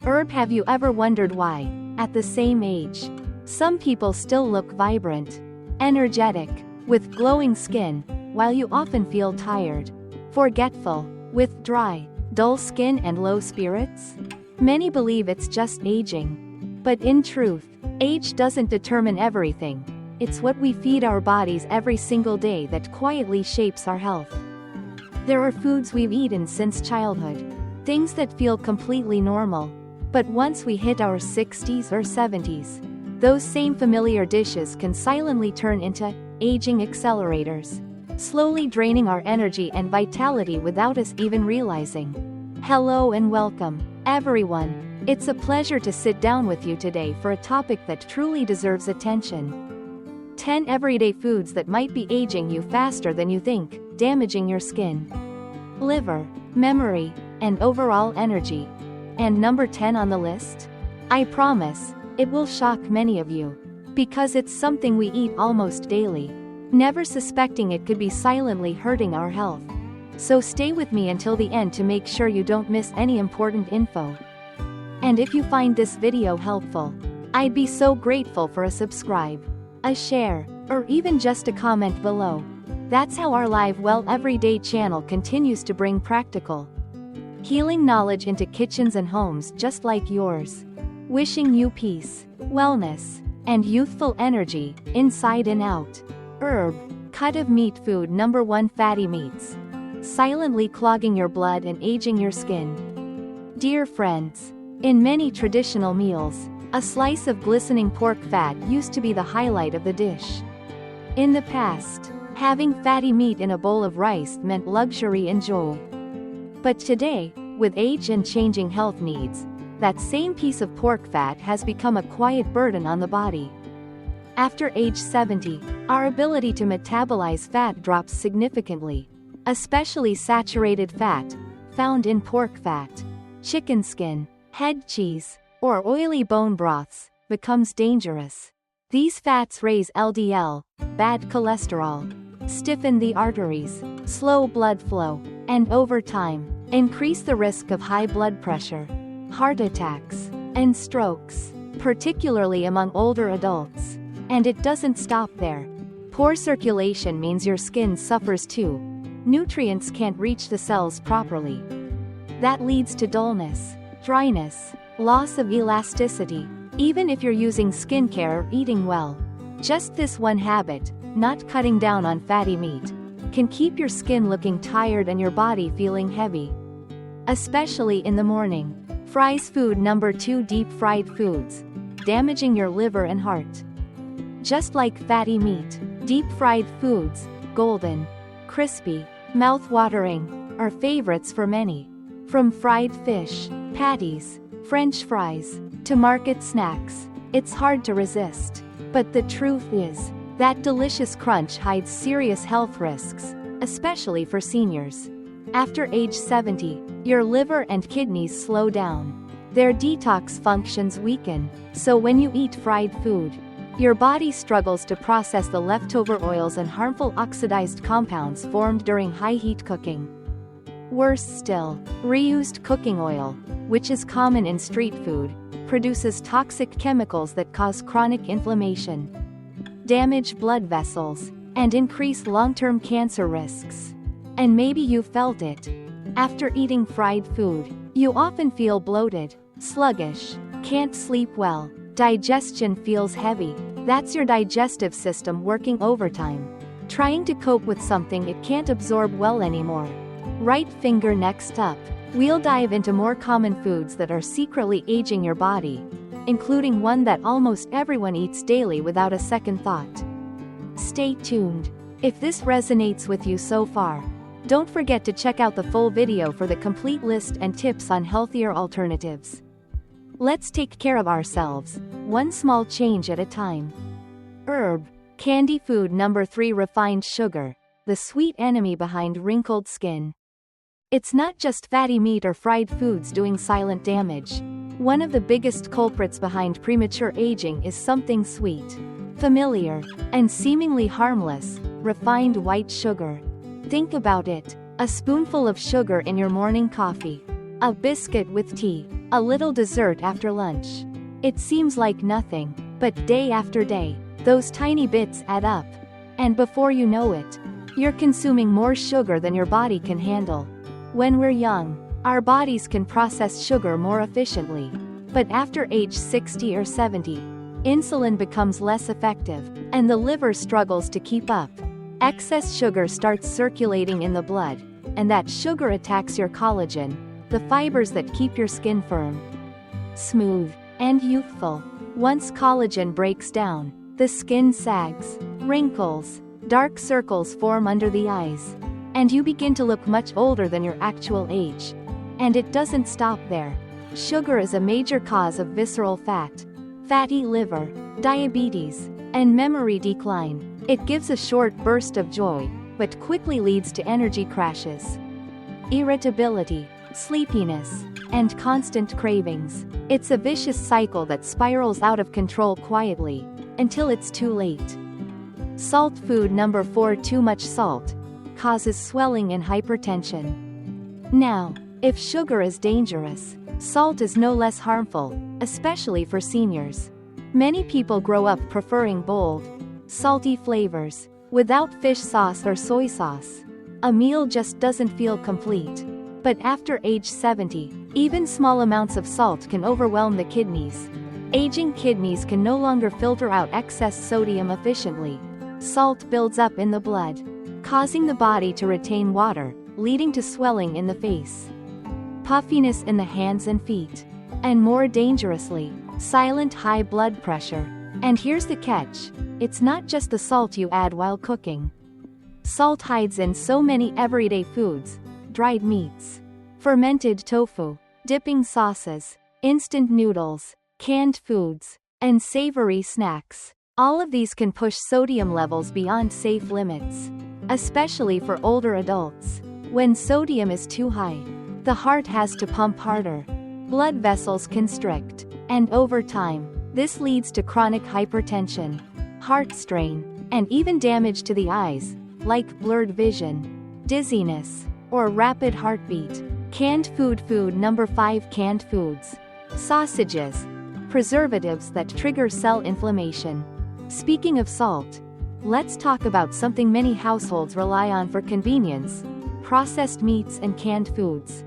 Have you ever wondered why, at the same age, some people still look vibrant, energetic, with glowing skin, while you often feel tired, forgetful, with dry, dull skin and low spirits? Many believe it's just aging. But in truth, age doesn't determine everything. It's what we feed our bodies every single day that quietly shapes our health. There are foods we've eaten since childhood, things that feel completely normal. But once we hit our 60s or 70s, those same familiar dishes can silently turn into aging accelerators, slowly draining our energy and vitality without us even realizing. Hello and welcome, everyone. It's a pleasure to sit down with you today for a topic that truly deserves attention. 10 everyday foods that might be aging you faster than you think, damaging your skin, liver, memory, and overall energy. And number 10 on the list? I promise, it will shock many of you. Because it's something we eat almost daily, never suspecting it could be silently hurting our health. So stay with me until the end to make sure you don't miss any important info. And if you find this video helpful, I'd be so grateful for a subscribe, a share, or even just a comment below. That's how our live everyday channel continues to bring practical, healing knowledge into kitchens and homes just like yours. Wishing you peace, wellness, and youthful energy, inside and out. Cut of meat food. Number 1. Fatty meats. Silently clogging your blood and aging your skin. Dear friends, in many traditional meals, a slice of glistening pork fat used to be the highlight of the dish. In the past, having fatty meat in a bowl of rice meant luxury and joy. But today, with age and changing health needs, that same piece of pork fat has become a quiet burden on the body. After age 70, our ability to metabolize fat drops significantly, especially saturated fat, found in pork fat, chicken skin, head cheese, or oily bone broths, becomes dangerous. These fats raise LDL, bad cholesterol, stiffen the arteries, slow blood flow, and over time, increase the risk of high blood pressure, heart attacks, and strokes, particularly among older adults. And it doesn't stop there. Poor circulation means your skin suffers too. Nutrients can't reach the cells properly. That leads to dullness, dryness, loss of elasticity, even if you're using skincare or eating well. Just this one habit, not cutting down on fatty meat, can keep your skin looking tired and your body feeling heavy. Especially in the morning. Fries food. Number 2. Deep fried foods, damaging your liver and heart. Just like fatty meat, deep fried foods, golden, crispy, mouth-watering, are favorites for many. From fried fish, patties, French fries, to market snacks, it's hard to resist. But the truth is, that delicious crunch hides serious health risks, especially for seniors. After age 70, your liver and kidneys slow down. Their detox functions weaken, so when you eat fried food, your body struggles to process the leftover oils and harmful oxidized compounds formed during high-heat cooking. Worse still, reused cooking oil, which is common in street food, produces toxic chemicals that cause chronic inflammation, damage blood vessels, and increase long-term cancer risks. And maybe you felt it. After eating fried food, you often feel bloated, sluggish, can't sleep well, digestion feels heavy. That's your digestive system working overtime, trying to cope with something it can't absorb well anymore. Right finger. Next up, we'll dive into more common foods that are secretly aging your body, including one that almost everyone eats daily without a second thought. Stay tuned. If this resonates with you so far, don't forget to check out the full video for the complete list and tips on healthier alternatives. Let's take care of ourselves, one small change at a time. Candy food. Number 3. Refined sugar, the sweet enemy behind wrinkled skin. It's not just fatty meat or fried foods doing silent damage. One of the biggest culprits behind premature aging is something sweet, familiar, and seemingly harmless: refined white sugar. Think about it: a spoonful of sugar in your morning coffee, a biscuit with tea, A little dessert after lunch. It seems like nothing, but day after day, those tiny bits add up. And before you know it, you're consuming more sugar than your body can handle. When we're young, our bodies can process sugar more efficiently. But after age 60 or 70, insulin becomes less effective, and the liver struggles to keep up. Excess sugar starts circulating in the blood, and that sugar attacks your collagen, the fibers that keep your skin firm, smooth, and youthful. Once collagen breaks down, the skin sags, wrinkles, dark circles form under the eyes, and you begin to look much older than your actual age. And it doesn't stop there. Sugar is a major cause of visceral fat, fatty liver, diabetes, and memory decline. It gives a short burst of joy, but quickly leads to energy crashes, irritability, sleepiness, and constant cravings. It's a vicious cycle that spirals out of control quietly, until it's too late. Salt food number 4. Too much salt causes swelling and hypertension. Now, if sugar is dangerous, salt is no less harmful, especially for seniors. Many people grow up preferring bold, salty flavors, without fish sauce or soy sauce. A meal just doesn't feel complete. But after age 70, even small amounts of salt can overwhelm the kidneys. Aging kidneys can no longer filter out excess sodium efficiently. Salt builds up in the blood, causing the body to retain water, leading to swelling in the face, puffiness in the hands and feet, and more dangerously, silent high blood pressure. And here's the catch: it's not just the salt you add while cooking. Salt hides in so many everyday foods: dried meats, fermented tofu, dipping sauces, instant noodles, canned foods, and savory snacks. All of these can push sodium levels beyond safe limits, especially for older adults. When sodium is too high, the heart has to pump harder, blood vessels constrict, and over time, this leads to chronic hypertension, heart strain, and even damage to the eyes, like blurred vision, dizziness, or rapid heartbeat. Canned food number 5. Canned foods. Sausages, preservatives that trigger cell inflammation. Speaking of salt, let's talk about something many households rely on for convenience: processed meats and canned foods.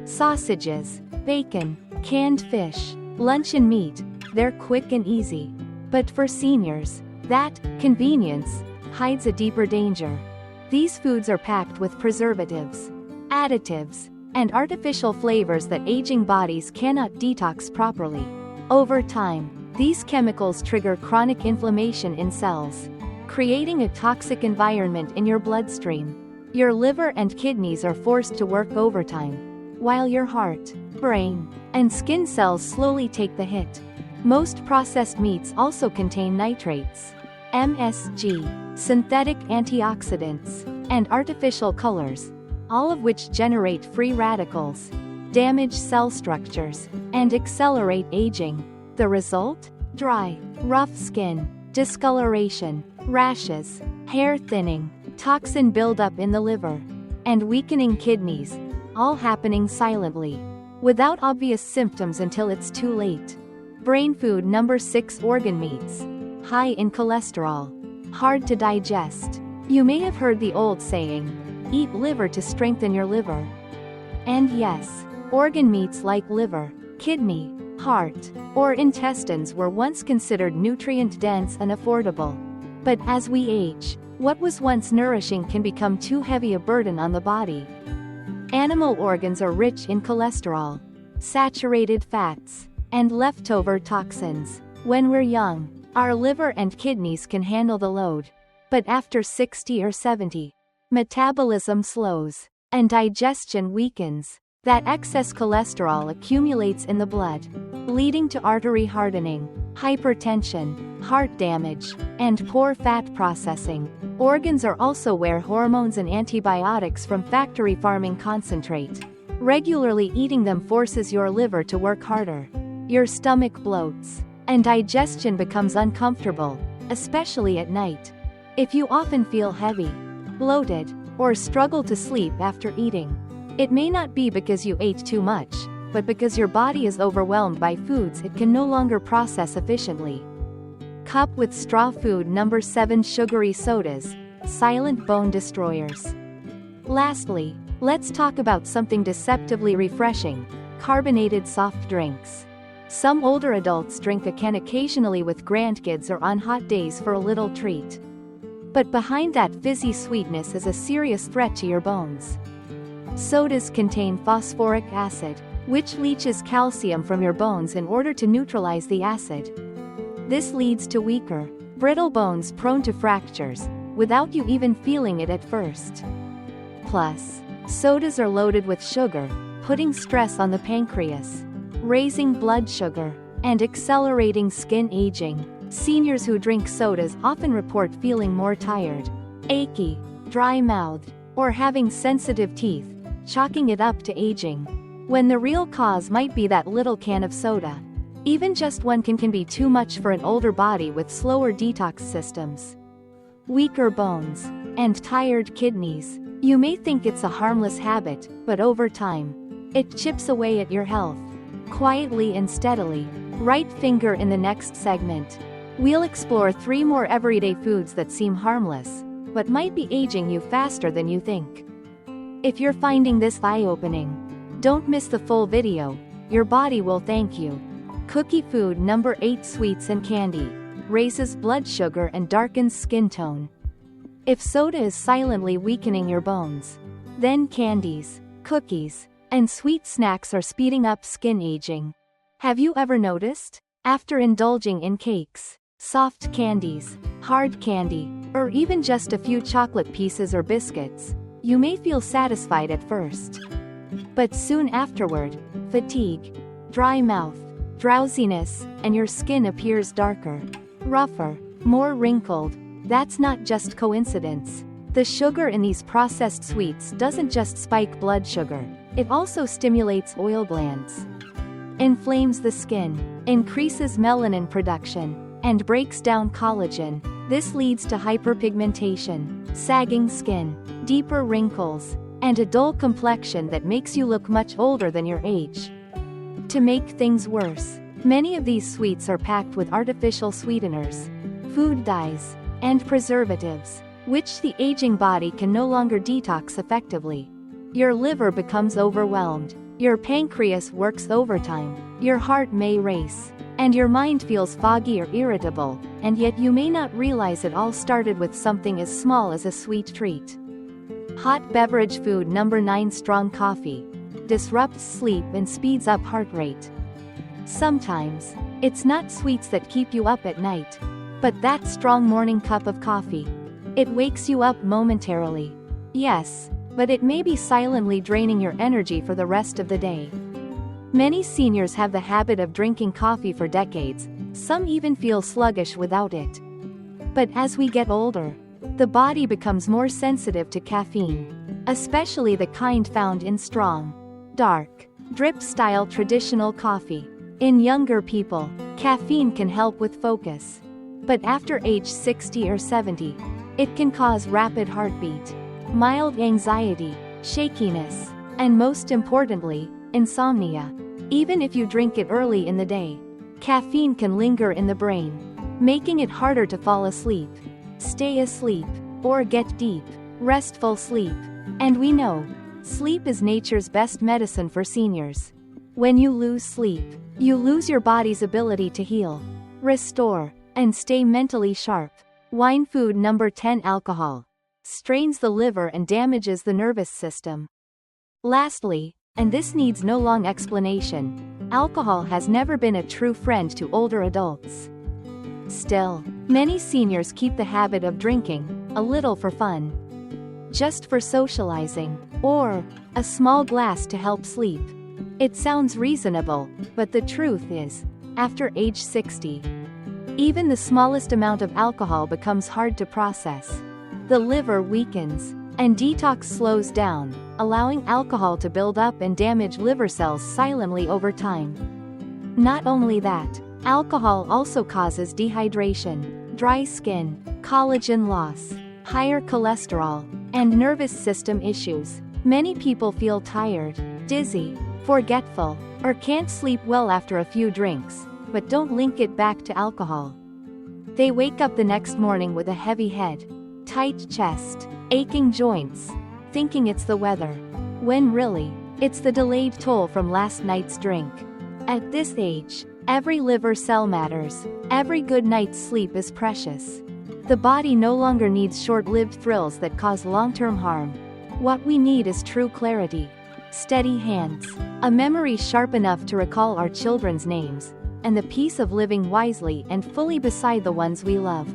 Sausages, bacon, canned fish, luncheon meat, they're quick and easy. But for seniors, that convenience hides a deeper danger. These foods are packed with preservatives, additives, and artificial flavors that aging bodies cannot detox properly. Over time, these chemicals trigger chronic inflammation in cells, creating a toxic environment in your bloodstream. Your liver and kidneys are forced to work overtime, while your heart, brain, and skin cells slowly take the hit. Most processed meats also contain nitrates, MSG, synthetic antioxidants, and artificial colors, all of which generate free radicals, damage cell structures, and accelerate aging. The result? Dry, rough skin, discoloration, rashes, hair thinning, toxin buildup in the liver, and weakening kidneys, all happening silently, without obvious symptoms until it's too late. Brain food number 6. Organ meats. High in cholesterol, hard to digest. You may have heard the old saying, eat liver to strengthen your liver. And yes, organ meats like liver, kidney, heart, or intestines were once considered nutrient-dense and affordable. But as we age, what was once nourishing can become too heavy a burden on the body. Animal organs are rich in cholesterol, saturated fats, and leftover toxins. When we're young, our liver and kidneys can handle the load. But after 60 or 70, metabolism slows, and digestion weakens. That excess cholesterol accumulates in the blood, leading to artery hardening, hypertension, heart damage, and poor fat processing. Organs are also where hormones and antibiotics from factory farming concentrate. Regularly eating them forces your liver to work harder. Your stomach bloats, and digestion becomes uncomfortable, especially at night. If you often feel heavy, bloated, or struggle to sleep after eating, it may not be because you ate too much, but because your body is overwhelmed by foods it can no longer process efficiently. Cup with straw. Food number 7. Sugary sodas, silent bone destroyers. Lastly, let's talk about something deceptively refreshing: carbonated soft drinks. Some older adults drink a can occasionally with grandkids or on hot days for a little treat. But behind that fizzy sweetness is a serious threat to your bones. Sodas contain phosphoric acid, which leaches calcium from your bones in order to neutralize the acid. This leads to weaker, brittle bones prone to fractures, without you even feeling it at first. Plus, sodas are loaded with sugar, putting stress on the pancreas, raising blood sugar, and accelerating skin aging. Seniors who drink sodas often report feeling more tired, achy, dry-mouthed, or having sensitive teeth, chalking it up to aging, when the real cause might be that little can of soda. Even just one can be too much for an older body with slower detox systems, weaker bones, and tired kidneys. You may think it's a harmless habit, but over time, it chips away at your health, quietly and steadily. Right finger. In the next segment, we'll explore 3 more everyday foods that seem harmless, but might be aging you faster than you think. If you're finding this eye-opening, don't miss the full video, your body will thank you. Cookie. Food number 8. Sweets and candy, raises blood sugar and darkens skin tone. If soda is silently weakening your bones, then candies, cookies, and sweet snacks are speeding up skin aging. Have you ever noticed? After indulging in cakes, soft candies, hard candy, or even just a few chocolate pieces or biscuits, you may feel satisfied at first. But soon afterward, fatigue, dry mouth, drowsiness, and your skin appears darker, rougher, more wrinkled. That's not just coincidence. The sugar in these processed sweets doesn't just spike blood sugar, it also stimulates oil glands, inflames the skin, increases melanin production, and breaks down collagen. This leads to hyperpigmentation, sagging skin, deeper wrinkles, and a dull complexion that makes you look much older than your age. To make things worse, many of these sweets are packed with artificial sweeteners, food dyes, and preservatives, which the aging body can no longer detox effectively. Your liver becomes overwhelmed, your pancreas works overtime, your heart may race, and your mind feels foggy or irritable, and yet you may not realize it all started with something as small as a sweet treat. Hot beverage. Food number 9. Strong coffee, disrupts sleep and speeds up heart rate. Sometimes, it's not sweets that keep you up at night, but that strong morning cup of coffee. It wakes you up momentarily. Yes, but it may be silently draining your energy for the rest of the day. Many seniors have the habit of drinking coffee for decades, some even feel sluggish without it. But as we get older, the body becomes more sensitive to caffeine, especially the kind found in strong, dark, drip-style traditional coffee. In younger people, caffeine can help with focus. But after age 60 or 70, it can cause rapid heartbeat, mild anxiety, shakiness, and most importantly, insomnia. Even if you drink it early in the day, caffeine can linger in the brain, making it harder to fall asleep, stay asleep, or get deep, restful sleep. And we know, sleep is nature's best medicine for seniors. When you lose sleep, you lose your body's ability to heal, restore, and stay mentally sharp. Wine. Food number 10. Alcohol, strains the liver and damages the nervous system. Lastly, and this needs no long explanation, alcohol has never been a true friend to older adults. Still, many seniors keep the habit of drinking, a little for fun, just for socializing, or a small glass to help sleep. It sounds reasonable, but the truth is, after age 60, even the smallest amount of alcohol becomes hard to process. The liver weakens, and detox slows down, allowing alcohol to build up and damage liver cells silently over time. Not only that, alcohol also causes dehydration, dry skin, collagen loss, higher cholesterol, and nervous system issues. Many people feel tired, dizzy, forgetful, or can't sleep well after a few drinks, but don't link it back to alcohol. They wake up the next morning with a heavy head, tight chest, aching joints, thinking it's the weather, when really, it's the delayed toll from last night's drink. At this age, every liver cell matters, every good night's sleep is precious. The body no longer needs short-lived thrills that cause long-term harm. What we need is true clarity, steady hands, a memory sharp enough to recall our children's names, and the peace of living wisely and fully beside the ones we love.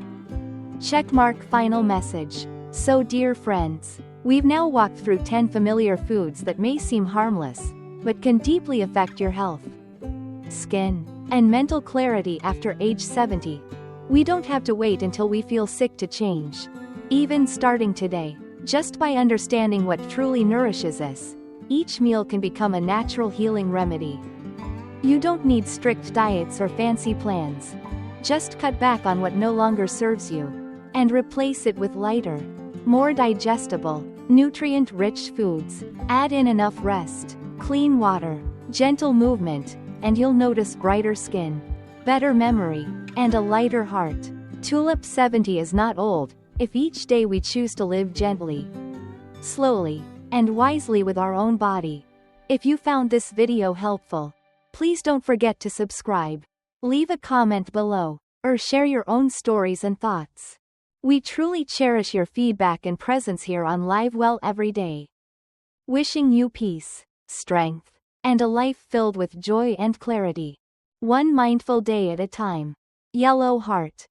Checkmark. Final message. So dear friends, we've now walked through 10 familiar foods that may seem harmless, but can deeply affect your health, skin, and mental clarity after age 70. We don't have to wait until we feel sick to change. Even starting today, just by understanding what truly nourishes us, each meal can become a natural healing remedy. You don't need strict diets or fancy plans. Just cut back on what no longer serves you, and replace it with lighter, more digestible, nutrient-rich foods. Add in enough rest, clean water, gentle movement, and you'll notice brighter skin, better memory, and a lighter heart. Tulip 70 is not old, if each day we choose to live gently, slowly, and wisely with our own body. If you found this video helpful, please don't forget to subscribe, leave a comment below, or share your own stories and thoughts. We truly cherish your feedback and presence here on Live Well every day. Wishing you peace, strength, and a life filled with joy and clarity. One mindful day at a time. Yellow Heart.